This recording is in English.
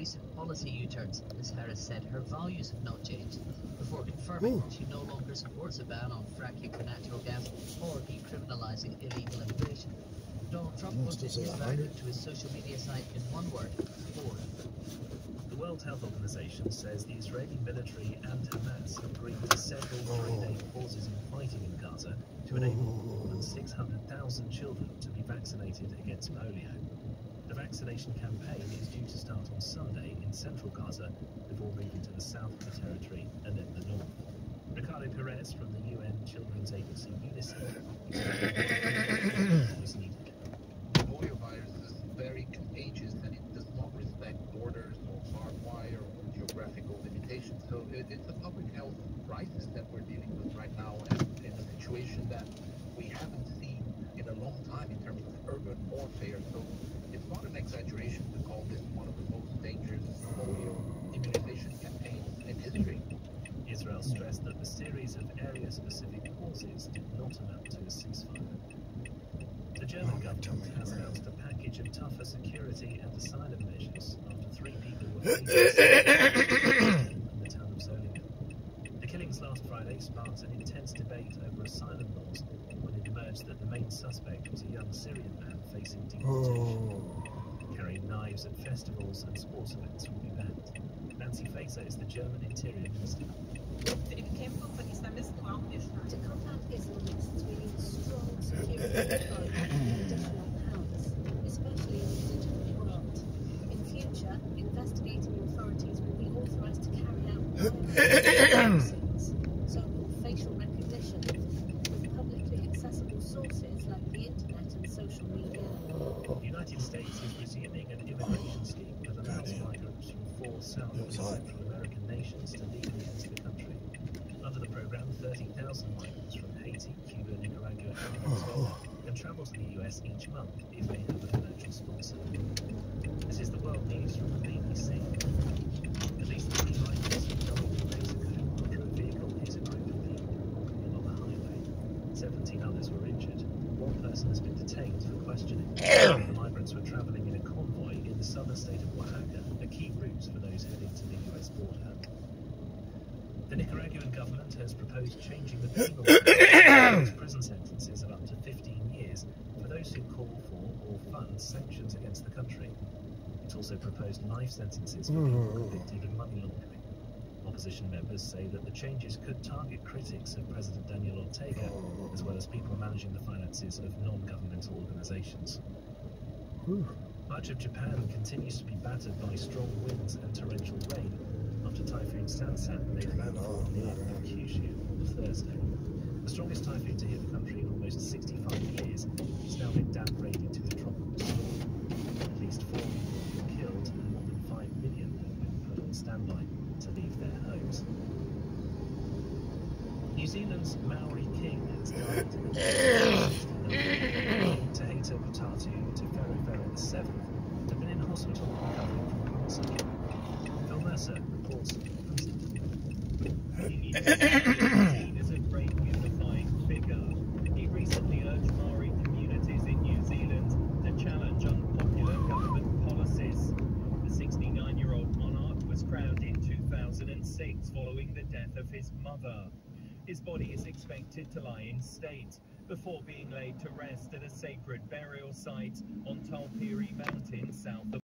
recent policy U-turns, Ms. Harris said her values have not changed, before confirming she no longer supports a ban on fracking for natural gas or decriminalising illegal immigration. Donald Trump posted his verdict to his social media site in one word: bored. The World Health Organization says the Israeli military and Hamas have agreed to several three-day pauses in fighting in Gaza to enable more than 600,000 children to be vaccinated against polio. The vaccination campaign is due to start on Sunday in central Gaza before moving to the south of the territory and then the north. Ricardo Perez from the UN Children's Agency UNICEF was needed. The polio virus is very contagious and it does not respect borders or barbed wire or geographical limitations. So it's a public health crisis that we're dealing with right now, and in a situation that we haven't seen in a long time in terms of urban warfare. So it's not an exaggeration to call this one of the most dangerous polio immunization campaigns in history. Israel stressed that the series of area-specific pauses did not amount to a ceasefire. The German government has announced a package of tougher security and asylum measures after 3 people were fatally in the town of Solingen. The killings last Friday sparked an intense debate over asylum laws when it emerged that the main suspect was a young Syrian man facing deportation. Carrying knives at festivals and sports events will be banned. Nancy Faeser is the German Interior Minister. Für die Bekämpfung von Islamisten brauchen wir Streit. To combat Islamists, we need strong security control and additional powers, especially in the digital world. In future, investigating authorities will be authorised to carry out so-called facial recognition with publicly accessible sources like the internet and social media. The United States is resuming an immigration scheme that allows migrants from 4 South and Central American nations to legally enter the country. Under the program, 30,000 migrants from Haiti, Cuba, Nicaragua, and Venezuela can travel to the US each month if they have a financial sponsor. This is the world news from the BBC. At least 3 migrants were killed in Mexico after a vehicle hit a group of people walking along a highway. 17 others were injured. 1 person has been detained for questioning. The migrants were travelling in a convoy in the southern state of Oaxaca, a key route for those heading to the US border. The Nicaraguan government has proposed changing the penal code prison sentences of up to 15 years for those who call for or fund sanctions against the country. It also proposed life sentences for people convicted of money laundering. Opposition members say that the changes could target critics of President Daniel Ortega, as well as people managing the finances of non-governmental organizations. Much of Japan continues to be battered by strong winds and torrential rain after Typhoon Sansan made landfall on the island of Kyushu on Thursday. The strongest typhoon to hit the country in almost 65 years, it's now been downgraded to a tropical storm. At least 4 people have been killed and more than 5 million have been put on standby to leave their homes. New Zealand's Maori king has died. Tahita Potatu Te-Whewhewere VII had been in hospital recovering from cancer. Phil Mercer reports from seen as a great unifying figure. He recently urged Maori communities in New Zealand to challenge unpopular government policies. The 69-year-old monarch was crowned in 2006 following the death of his mother. His body is expected to lie in state before being laid to rest at a sacred burial site on Taupiri Mountain south of